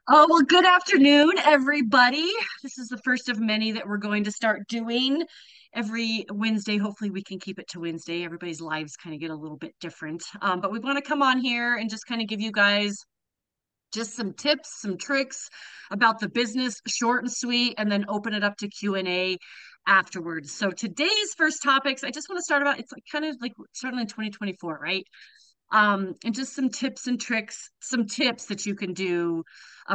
Oh, well, good afternoon, everybody. This is the first of many that we're going to start doing every Wednesday. Hopefully, we can keep it to Wednesday. Everybody's lives kind of get a little bit different. But we want to come on here and just kind of give you guys just some tips, some tricks about the business, short and sweet, and then open it up to Q&A afterwards. So today's first topics, I just want to start about, it's like kind of like starting in 2024, right? And just some tips and tricks, some tips that you can do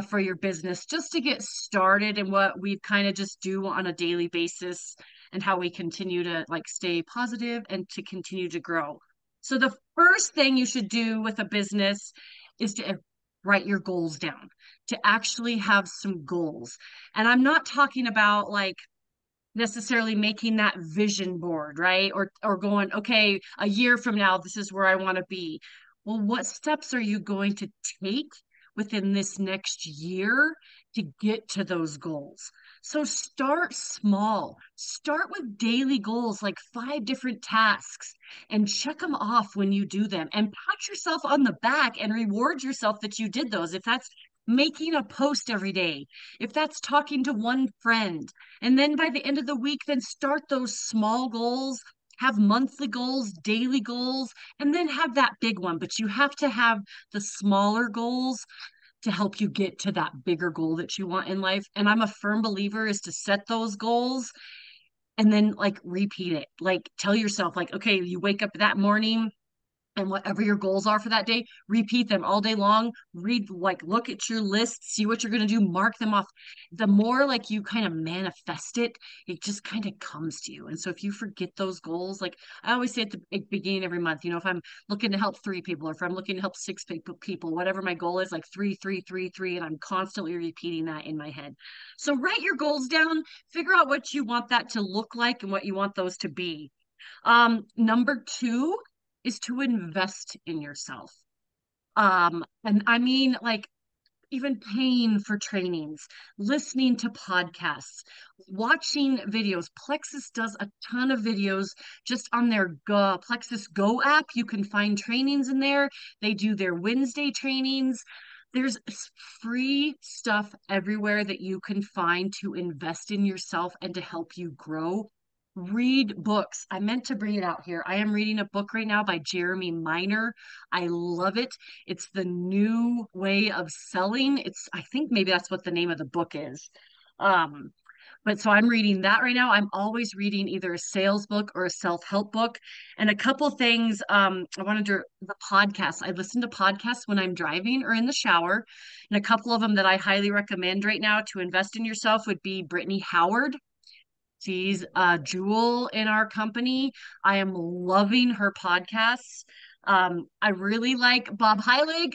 for your business just to get started and what we kind of just do on a daily basis and how we continue to like stay positive and to continue to grow. So the first thing you should do with a business is to write your goals down, to actually have some goals. And I'm not talking about like necessarily making that vision board, right? Or going, okay, a year from now, this is where I want to be. Well, what steps are you going to take within this next year to get to those goals? So start small. Start with daily goals, like 5 different tasks, and check them off when you do them. And pat yourself on the back and reward yourself that you did those. If that's making a post every day, if that's talking to one friend, and then by the end of the week, then start those small goals, have monthly goals, daily goals, and then have that big one. But you have to have the smaller goals to help you get to that bigger goal that you want in life. And I'm a firm believer is to set those goals and then like repeat it. Like tell yourself, like, okay, you wake up that morning and whatever your goals are for that day, repeat them all day long. Read, like, look at your list, see what you're going to do, mark them off. The more like you kind of manifest it, it just kind of comes to you. And so if you forget those goals, like I always say at the beginning of every month, if I'm looking to help 3 people, or if I'm looking to help 6 people, whatever my goal is, like three, three, three, three, and I'm constantly repeating that in my head. So write your goals down, figure out what you want that to look like and what you want those to be. Number two is to invest in yourself. And I mean, like, even paying for trainings, listening to podcasts, watching videos. Plexus does a ton of videos just on their Plexus Go app. You can find trainings in there. They do their Wednesday trainings. There's free stuff everywhere that you can find to invest in yourself and to help you grow. Read books. I meant to bring it out here. I am reading a book right now by Jeremy Miner. I love it. It's the new way of selling. I think maybe that's what the name of the book is. Um, but so I'm reading that right now. I'm always reading either a sales book or a self-help book. And a couple things, I wanted to the podcasts. I listen to podcasts when I'm driving or in the shower. And a couple of them that I highly recommend right now to invest in yourself would be Brittany Howard. She's a jewel in our company. I am loving her podcasts. I really like Bob Heilig.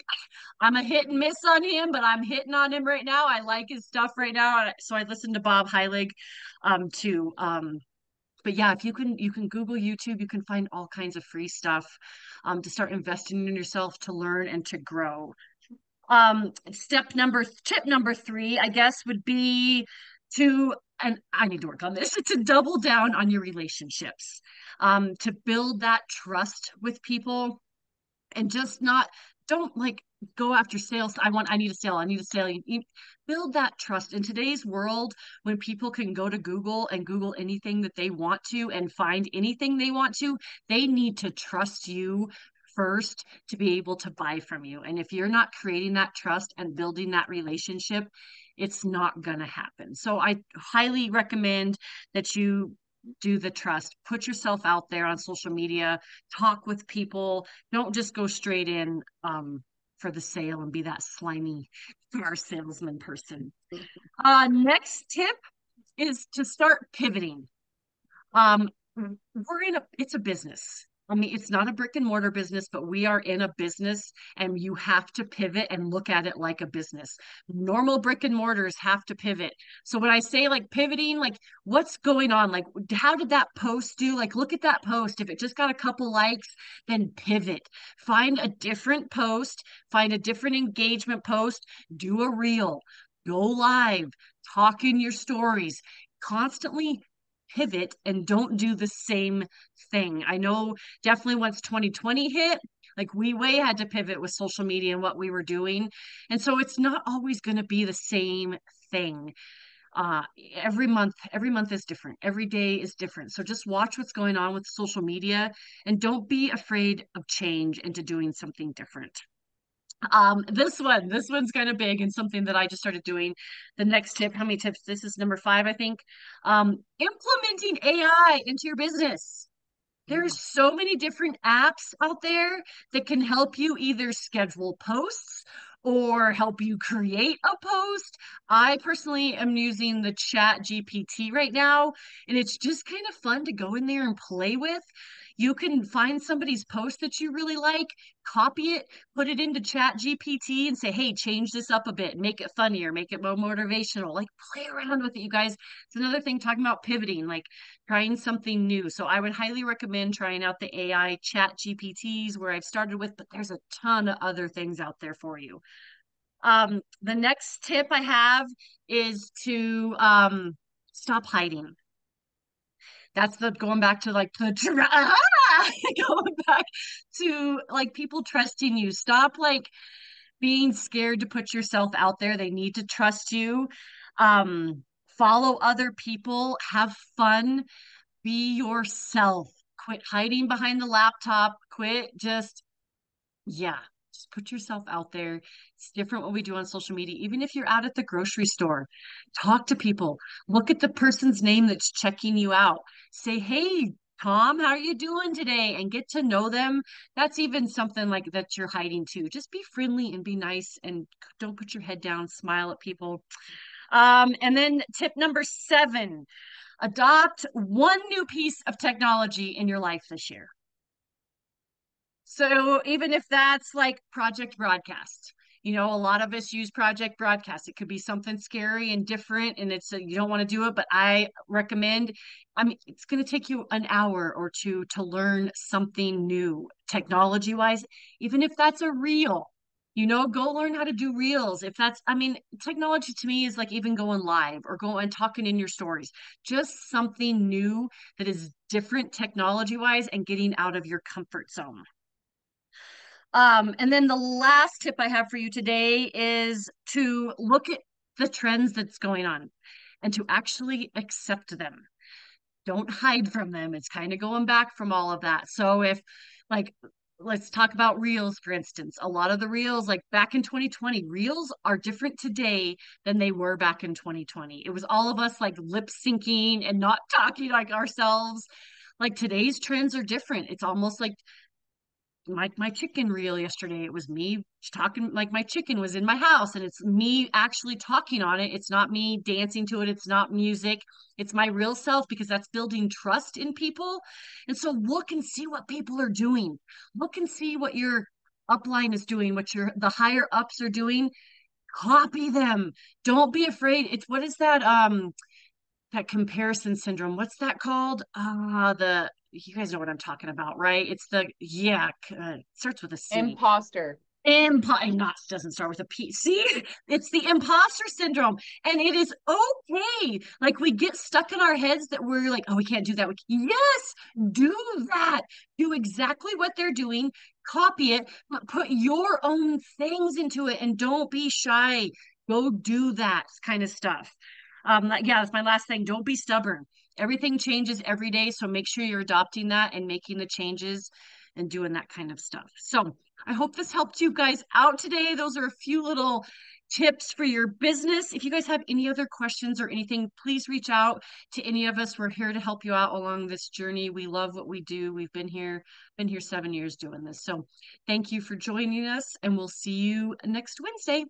I'm a hit and miss on him, but I'm hitting on him right now. I like his stuff right now. So I listen to Bob Heilig too. But yeah, if you can Google YouTube, you can find all kinds of free stuff to start investing in yourself to learn and to grow. Tip number three, I guess, would be to, and I need to work on this, to double down on your relationships, to build that trust with people and just not, don't like go after sales. I need a sale. I need a sale. Build that trust in today's world when people can go to Google and Google anything that they want to and find anything they want to. They need to trust you first to be able to buy from you. And if you're not creating that trust and building that relationship, it's not going to happen. So I highly recommend that you do the trust, put yourself out there on social media, talk with people. Don't just go straight in for the sale and be that slimy car salesman person. Next tip is to start pivoting. It's a business. I mean, it's not a brick and mortar business, but we are in a business and you have to pivot and look at it like a business. Normal brick and mortars have to pivot. So when I say like pivoting, like what's going on? Like, how did that post do? Like, look at that post. If it just got a couple likes, then pivot. Find a different post, find a different engagement post, do a reel, go live, talk in your stories, constantly pivot and don't do the same thing. I know definitely once 2020 hit, Like we way had to pivot with social media and what we were doing. And so it's not always going to be the same thing. uh every month is different, every day is different, so just watch what's going on with social media and don't be afraid of change into doing something different. This one's kind of big and something that I just started doing. The next tip, how many tips? This is number 5, I think. Implementing AI into your business. There's so many different apps out there that can help you either schedule posts or help you create a post. I personally am using the Chat GPT right now, and it's just kind of fun to go in there and play with. You can find somebody's post that you really like, copy it, put it into Chat GPT and say, hey, change this up a bit, make it funnier, make it more motivational. Like play around with it, you guys. It's another thing talking about pivoting, like trying something new. So I would highly recommend trying out the AI Chat GPTs where I've started with, but there's a ton of other things out there for you. The next tip I have is to stop hiding. That's the going back to like the going back to like people trusting you. Stop like being scared to put yourself out there. They need to trust you. Um, Follow other people, have fun, be yourself. Quit hiding behind the laptop. Quit just, yeah, just put yourself out there. It's different what we do on social media. Even if you're out at the grocery store, talk to people. Look at the person's name that's checking you out. Say, hey, Tom, how are you doing today? And get to know them. That's even something like that you're hiding too. Just be friendly and be nice and don't put your head down, smile at people. And then tip number 7, adopt one new piece of technology in your life this year. So even if that's like Project Broadcast, a lot of us use Project Broadcast. It could be something scary and different, and you don't want to do it, but I recommend. I mean, it's going to take you an hour or two to learn something new, technology wise, even if that's a reel. Go learn how to do reels. If that's, I mean, technology to me is like even going live or going and talking in your stories. Just something new that is different technology wise and getting out of your comfort zone. And then the last tip I have for you today is to look at the trends that's going on and to actually accept them. Don't hide from them. It's kind of going back from all of that. So if like let's talk about reels, for instance. A lot of the reels, like back in 2020, reels are different today than they were back in 2020. It was all of us like lip syncing and not talking like ourselves. Like today's trends are different. It's almost like my chicken reel yesterday. It was me talking like my chicken was in my house and it's me actually talking on it. It's not me dancing to it. It's not music. It's my real self because that's building trust in people. And so look and see what people are doing. Look and see what your upline is doing, what the higher ups are doing. Copy them. Don't be afraid. It's what is that comparison syndrome. What's that called? The You guys know what I'm talking about, right? It's the yeah, it starts with a C. Imposter. Not doesn't start with a P. See, it's the imposter syndrome, and it is okay. Like we get stuck in our heads that we're like, oh, we can't do that. Yes, do that. Do exactly what they're doing. Copy it, but put your own things into it, and don't be shy. Go do that kind of stuff. Yeah, that's my last thing. Don't be stubborn. Everything changes every day, so make sure you're adopting that and making the changes and doing that kind of stuff. So I hope this helped you guys out today. Those are a few little tips for your business. If you guys have any other questions or anything, please reach out to any of us. We're here to help you out along this journey. We love what we do. We've been here 7 years doing this. So thank you for joining us, and we'll see you next Wednesday.